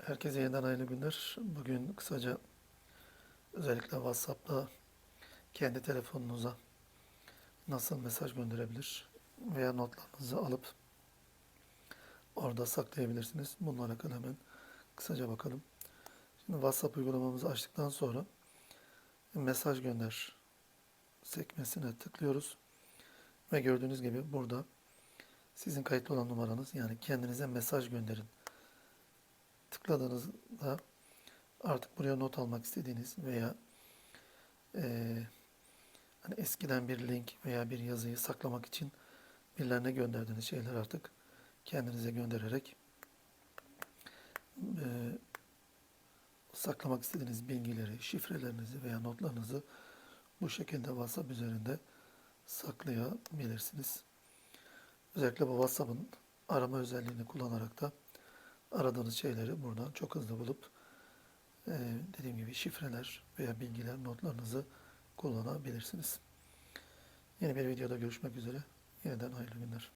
Herkese yeniden hayırlı günler. Bugün kısaca özellikle WhatsApp'ta kendi telefonunuza nasıl mesaj gönderebilir veya notlarınızı alıp orada saklayabilirsiniz. Bununla alakalı hemen kısaca bakalım. Şimdi WhatsApp uygulamamızı açtıktan sonra mesaj gönder sekmesine tıklıyoruz. Ve gördüğünüz gibi burada sizin kayıtlı olan numaranız, yani kendinize mesaj gönderin tıkladığınızda artık buraya not almak istediğiniz veya hani eskiden bir link veya bir yazıyı saklamak için birilerine gönderdiğiniz şeyler artık kendinize göndererek saklamak istediğiniz bilgileri, şifrelerinizi veya notlarınızı bu şekilde WhatsApp üzerinde saklayabilirsiniz. Özellikle bu WhatsApp'ın arama özelliğini kullanarak da aradığınız şeyleri buradan çok hızlı bulup dediğim gibi şifreler veya bilgiler, notlarınızı kullanabilirsiniz. Yeni bir videoda görüşmek üzere. Yeniden hayırlı günler.